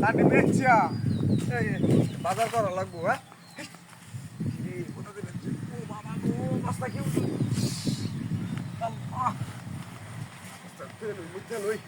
লাঠি বেচছিয়া এই বাজার করা লাগবো হ্যাঁ কোথা থেকে বেচছি ও বাবা গো বস্তা কি আল্লাহ বস্তা তেল মুখে লই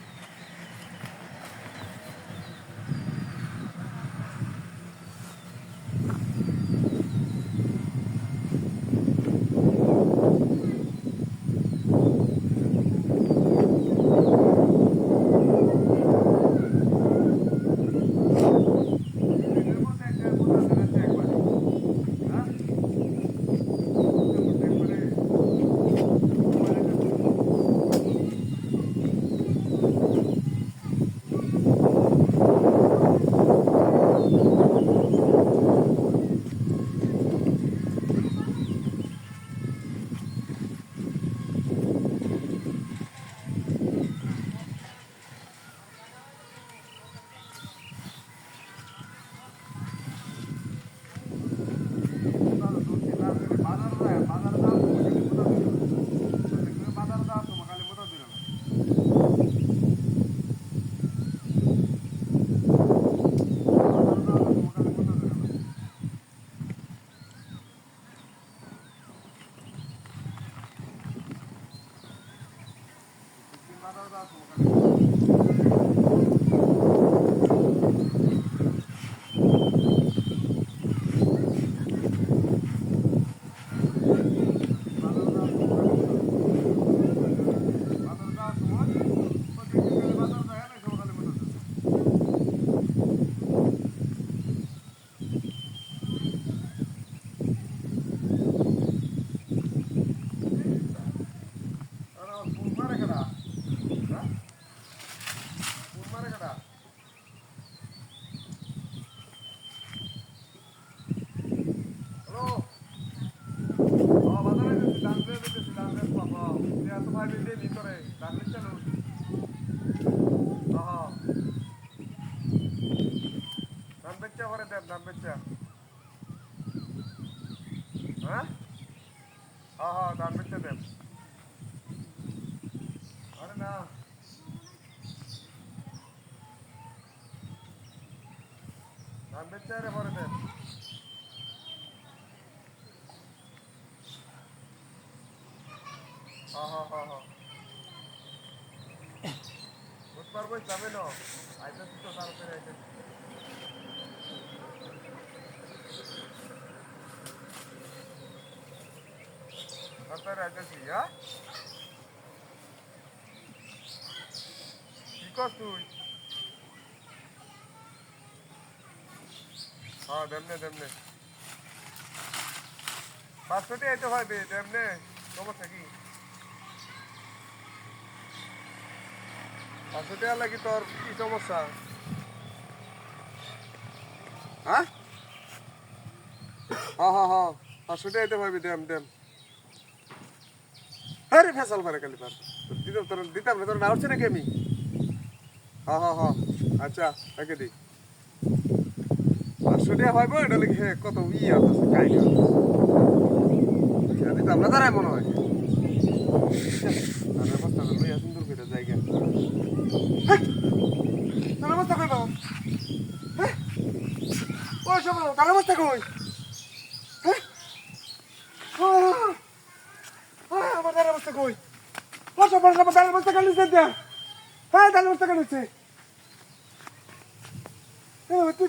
হ্যাঁ হ্যাঁ হ্যাঁ দাম বেচতে দেন আরে না দাম বেচতে আরে পরে দেন হ্যাঁ হ্যাঁ হ্যাঁ হ্যাঁ বুধবার বই যাবে না আইতেছি তো তাড়াতাড়ি আইতেছি তাড়াতাড়ি আইতেছি হ্যাঁ কি কর তুই হ্যাঁ দেমনে দেমনে 500 আইতে হবে দেমনে সমস্যা কি 500 লাগি তোর কি সমস্যা হ্যাঁ হ্যাঁ হ্যাঁ হ্যাঁ 500 আইতে হবে দেম দেম আরে ফেসাল পারে কালি পার দিতাম না তোর না হচ্ছে নাকি আমি হ্যাঁ হ্যাঁ হ্যাঁ আচ্ছা রেখে দিই 500 হইব এটা লিখে হে কত আছে কাহিনী দিতাম না তারাই মনে হয় আর অবস্থা লইয়া সুন্দর করে জায়গা তার অবস্থা কই বাবা হ্যাঁ ও সব তার অবস্থা কই হ্যাঁ আমার তার অবস্থা কই ও সব তার অবস্থা কেন দিচ্ছে হ্যাঁ তার অবস্থা কেন দিচ্ছে তুই